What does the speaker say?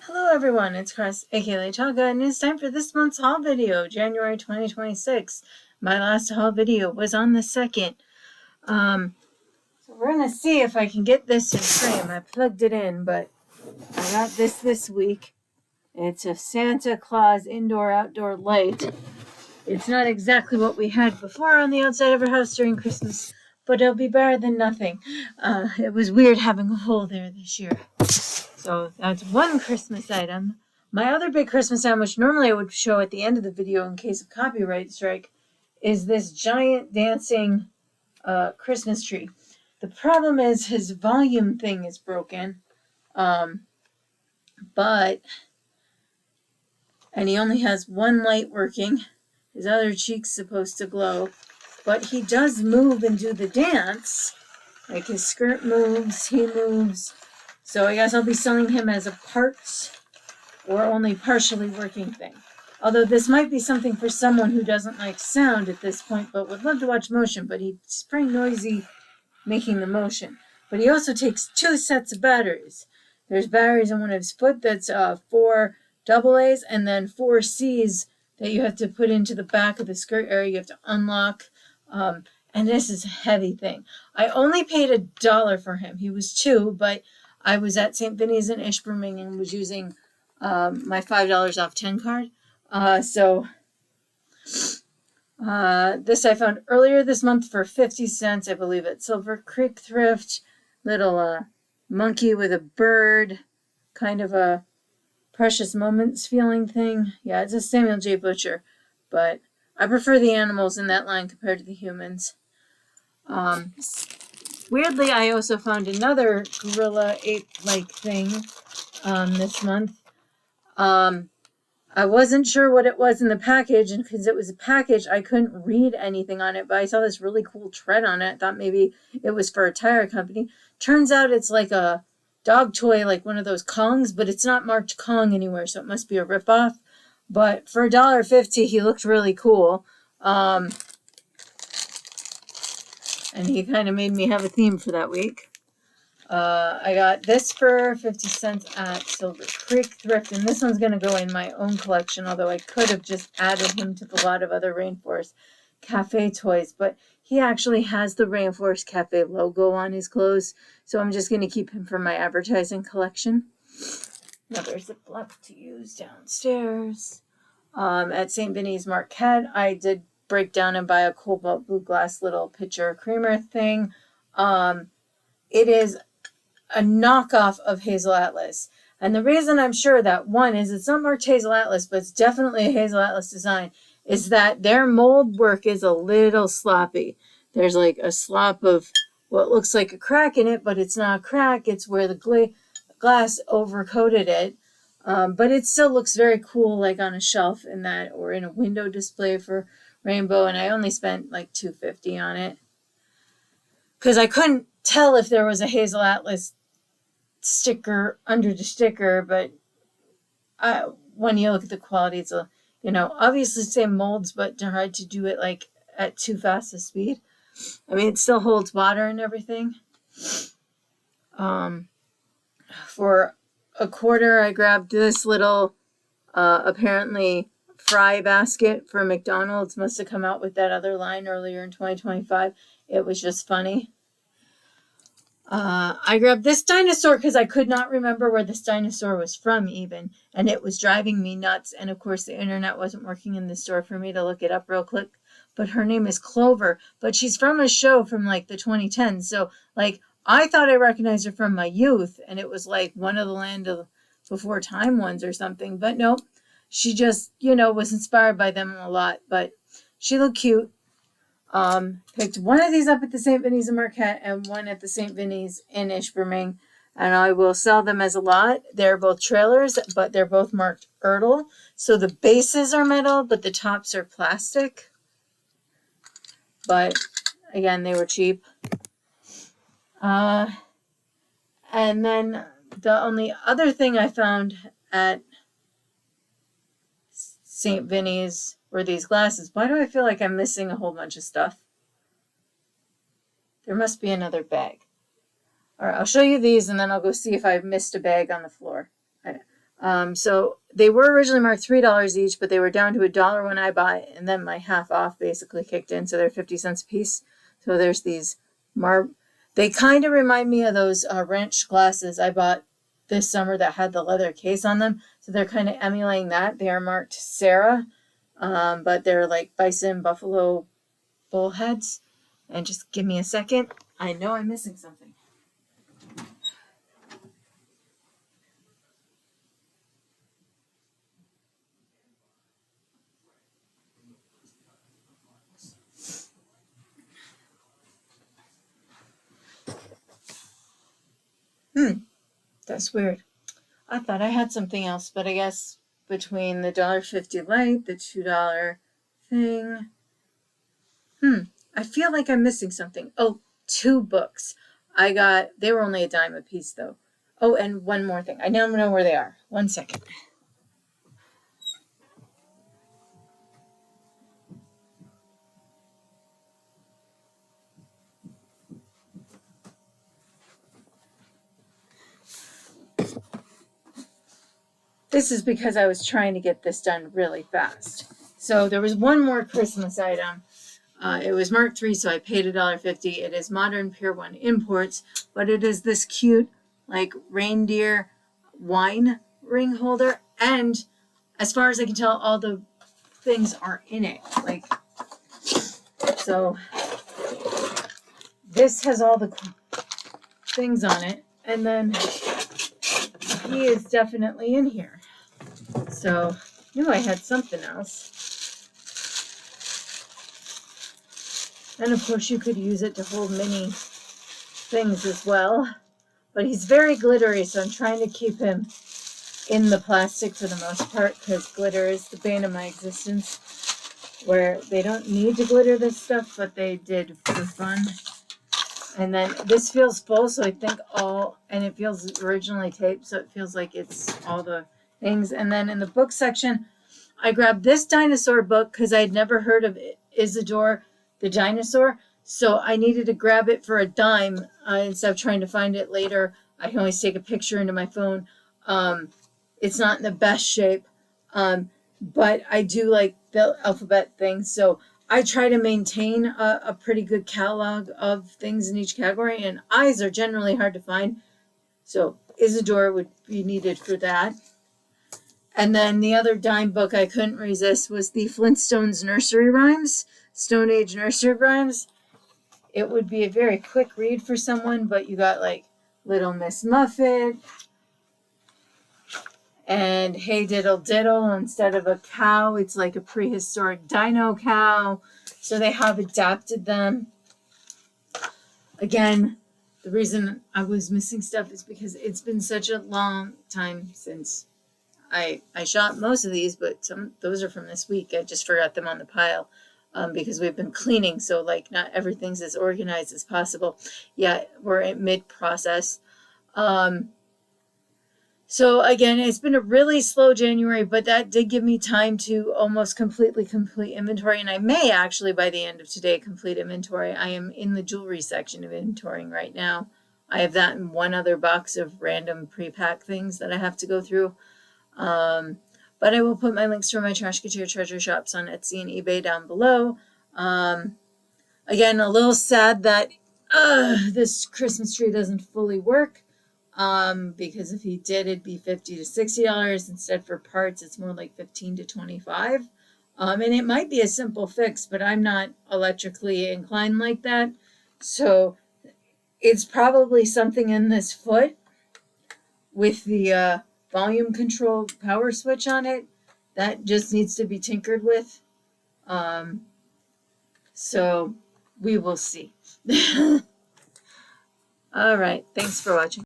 Hello everyone, it's Chris, aka Chaga, and it's time for this month's haul video, January 2026. My last haul video was on the 2nd. So we're gonna see if I can get this in frame. I plugged it in, but I got this week. It's a Santa Claus indoor-outdoor light. It's not exactly what we had before on the outside of our house during Christmas, but it'll be better than nothing. It was weird having a hole there this year. So that's one Christmas item. My other big Christmas item, which normally I would show at the end of the video in case of copyright strike, is this giant dancing Christmas tree. The problem is his volume thing is broken, and he only has one light working. His other cheek's supposed to glow, but he does move and do the dance. Like his skirt moves, he moves. So I guess I'll be selling him as a parts or only partially working thing. Although this might be something for someone who doesn't like sound at this point, but would love to watch motion. But he's pretty noisy making the motion. But he also takes 2 sets of batteries. There's batteries in one of his foot that's 4 AA's and then 4 C's that you have to put into the back of the skirt area. You have to unlock. And this is a heavy thing. I only paid $1 for him. He was 2, but I was at St. Vinny's in Ishburn and was using my $5 off 10 card. This I found earlier this month for 50 cents, I believe, at Silver Creek Thrift. Little monkey with a bird, kind of a Precious Moments feeling thing. Yeah, it's a Samuel J. Butcher, but I prefer the animals in that line compared to the humans. Weirdly, I also found another gorilla ape-like thing this month. I wasn't sure what it was in the package, and because it was a package, I couldn't read anything on it, but I saw this really cool tread on it. I thought maybe it was for a tire company. Turns out it's like a dog toy, like one of those Kongs, but it's not marked Kong anywhere, so it must be a ripoff. But for $1.50, he looked really cool. And he kind of made me have a theme for that week. I got this for 50 cents at Silver Creek Thrift, and this one's going to go in my own collection, although I could have just added him to the lot of other Rainforest Cafe toys, but he actually has the Rainforest Cafe logo on his clothes, so I'm just going to keep him for my advertising collection. Now there's a block to use downstairs. At St. Vinny's Marquette, I did break down and buy a cobalt blue glass little pitcher creamer thing. It is a knockoff of Hazel Atlas. And the reason I'm sure that, one, is it's not marked Hazel Atlas, but it's definitely a Hazel Atlas design, is that their mold work is a little sloppy. There's like a slop of what looks like a crack in it, but it's not a crack. It's where the glass overcoated it. But it still looks very cool, like on a shelf in that, or in a window display for Rainbow. And I only spent like $2.50 on it because I couldn't tell if there was a Hazel Atlas sticker under the sticker, but when you look at the quality, it's obviously same molds, but hard to do it like at too fast a speed. I mean, it still holds water and everything. For $0.25, I grabbed this little apparently fry basket for McDonald's. Must have come out with that other line earlier in 2025. It was just funny. I grabbed this dinosaur because I could not remember where this dinosaur was from even, and it was driving me nuts. And of course, the internet wasn't working in the store for me to look it up real quick. But her name is Clover, but she's from a show from like the 2010s. So like I thought I recognized her from my youth, and it was like one of the Land of Before Time ones or something. But nope, she just was inspired by them a lot. But she looked cute. Picked one of these up at the St. Vinny's in Marquette and one at the St. Vinny's in Ishburn, and I will sell them as a lot. They're both trailers, but they're both marked Ertl. So the bases are metal, but the tops are plastic. But again, they were cheap. And then the only other thing I found at St. Vinny's were these glasses. Why do I feel like I'm missing a whole bunch of stuff? There must be another bag. All right, I'll show you these, and then I'll go see if I've missed a bag on the floor. So they were originally marked $3 each, but they were down to $1 when I bought, and then my half off basically kicked in, so they're 50 cents a piece. So there's these they kind of remind me of those ranch glasses I bought this summer that had the leather case on them. So they're kind of emulating that. They are marked Sarah, but they're like bison, buffalo, bullheads. And just give me a second. I know I'm missing something. That's weird. I thought I had something else, but I guess between the $1.50 light, the $2 thing. I feel like I'm missing something. Oh, 2 books. They were only $0.10 a piece though. Oh, and one more thing. I now know where they are. 1 second. This is because I was trying to get this done really fast. So there was one more Christmas item. It was marked 3, so I paid $1.50. It is Modern Pier 1 Imports, but it is this cute, like, reindeer wine ring holder. And as far as I can tell, all the things are in it. Like, so this has all the things on it. And then he is definitely in here. So I knew I had something else. And of course you could use it to hold mini things as well. But he's very glittery, so I'm trying to keep him in the plastic for the most part, because glitter is the bane of my existence, where they don't need to glitter this stuff, but they did for fun. And then this feels full, so I think and it feels originally taped, so it feels like it's all the things. And then in the book section, I grabbed this dinosaur book because I had never heard of Isidore the dinosaur. So I needed to grab it for $0.10 instead of trying to find it later. I can always take a picture into my phone. It's not in the best shape, but I do like the alphabet thing. So I try to maintain a pretty good catalog of things in each category, and eyes are generally hard to find. So Isidore would be needed for that. And then the other dime book I couldn't resist was the Flintstones Nursery Rhymes, Stone Age Nursery Rhymes. It would be a very quick read for someone, but you got like Little Miss Muffet and Hey Diddle Diddle. Instead of a cow, it's like a prehistoric dino cow. So they have adapted them. Again, the reason I was missing stuff is because it's been such a long time since I shot most of these, but those are from this week. I just forgot them on the pile because we've been cleaning, so like not everything's as organized as possible. Yeah, we're in mid-process. So again, it's been a really slow January, but that did give me time to almost completely complete inventory, and I may actually by the end of today complete inventory. I am in the jewelry section of inventorying right now. I have that in one other box of random pre-pack things that I have to go through. But I will put my links for my Trashkateer Treasure shops on Etsy and eBay down below. Again, a little sad that this Christmas tree doesn't fully work. Because if he did, it'd be $50 to $60. Instead, for parts, it's more like $15 to $25. And it might be a simple fix, but I'm not electrically inclined like that. So it's probably something in this foot with the volume control power switch on it that just needs to be tinkered with. So we will see. All right. Thanks for watching.